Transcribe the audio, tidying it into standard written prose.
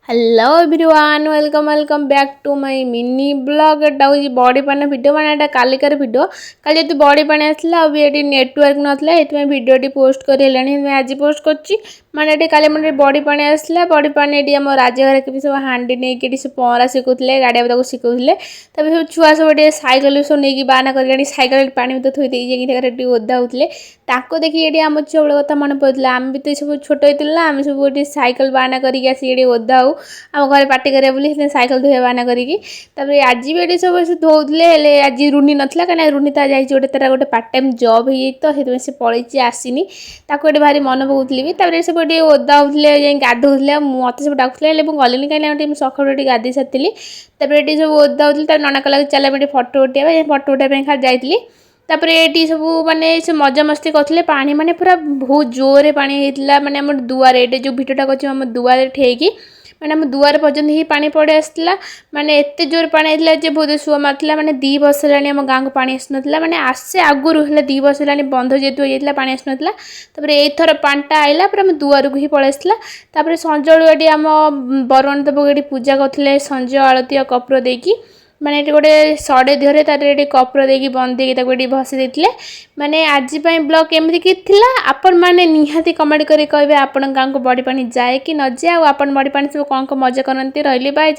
Hello everyone welcome back to my mini blog एटा हूँ बड़ी पानी वीडियो माने कालिकार वीडियो काली जो बड़ी पानी आसला अभी ये नेटवर्क नाला ये वीडियो पोस्ट कर आज पोस्ट कर माने काली मैंने बड़ी पानी आसला बड़ी पानी ये आम राजघर के सब हांडी नहीं सब पहरा शिखुले गाड़िया को शिखुले तब सब छुआ सब सैकल सब नहीं बाहना कर सैकल पानी तो थोड़ी देखे ओदा होते देखिए ये आम छुआ कथा मन पड़ा आम भी तो सब छोट होता आम सब सैकल बाहना करके ओदा हो आम घर पार्टी करें बोली सैकल धोया बाहना करी आज भी ये सब धोले आज रुनी नाला कहीं रुनी तो जाइए गोटे तार गोटे पार्ट टाइम जॉब हो तो से पलि आसनी ताको भारी मन पकौली भी तापर सब ओदा होते गाधोले मत सब डाकुले गलिनी कहीं सकाल गाधे सारी तापर ये सब ओदा होते नना कला चल फटो उठाइबा फटो उठाइबा खाली जाइली तापर ये सब माने से मजा मस्ती करते पानी माने पूरा बहुत जोर पानी होता माने आम दुआर ये जो भिडटा कर दुआर ठेकी माने आम दुआर पर्यंत ही पानी पड़े आसला माने एत जोर पानी होता जे बहुत सुआ मारला माने 2 वर्ष है आम गाँव को पानी आसना माने आसे आगुरी है 2 वर्ष है बंध जेतु होता पानी आसना तापर एथर पानीटा आइला पूरा आम दुआर को ही पड़े आसला संजू ये आम बरुण देव ये पूजा करते संज आलती कपूर देकी माने गोटे सड़े देहरे तार ये कपूर देकी बंदी भसी देते माने आज ब्लॉग केमती कि आपण मैंने निहाती कमेंट करें कहे आपण गाँव को बड़ी पानी जाए कि न जाए आप बड़ी पानी सब कौन मजा करती रही बाय।